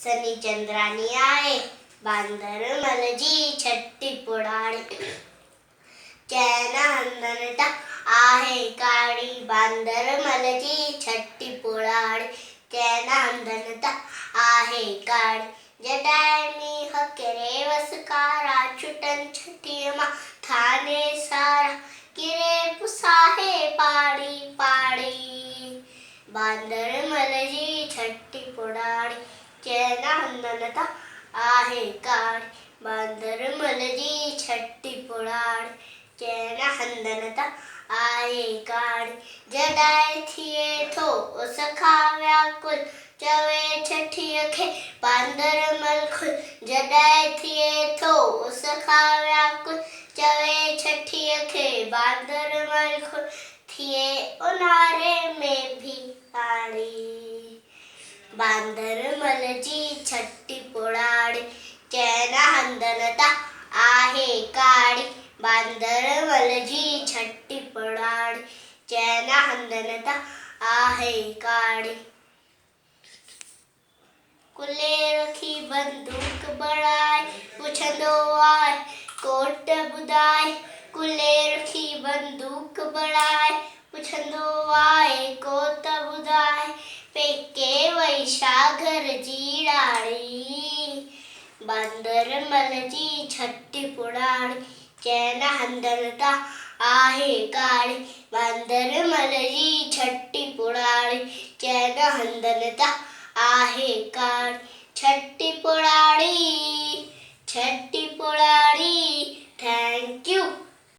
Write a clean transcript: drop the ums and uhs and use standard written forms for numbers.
सनी चंद्रानी आए बांदर मलजी छट्टी पुड़ाड़ी चैन हंदनता आहे काड़ी बांदर मलजी छट्टी पुड़ाड़ी चैन हंदनता आहे काड़ी जटाए मी हकेरे वसकारा छुटन छठी मां थाने सारा किरे पुसाहे पाड़ी पाड़ी बांदर मलजी छट्टी पुड़ाड़ी चैन हंदनता आहे काड़ी बांदर मलजी छट्टी पुड़ाड़ी चैन हंदनता आहे काड़ी जडाए थिए थो उस खां व्याकुल चवे छठीअ खे बांदर मलखुल जडाए थिए थो उस खां व्याकुल चवे छठीअ खे बांदर मलखुल थिए उन्हारे में भी आड़ी बांदर मलजी छट्टी पुड़ाड़ी चैन हंदनता आहे काड़ी बांदर मलजी छट्टी पुड़ाड़ी चैन हंदनता आहे काड़ी कुले रखी बंदूक बढ़ाए पुछंदो आहे कोट ॿुधाए कुले रखी बंदूक बढ़ाए पुछंदो आहे कोट ॿुधाए पेके वई छा घर जी ॾाढ़ी बांदर मलजी छट्टी पुड़ाड़ी चैन हंदनता आहे काड़ी बांदर मलजी छट्टी पुड़ाड़ी चैन हंदनता आहे काड़ी छट्टी पुड़ाड़ी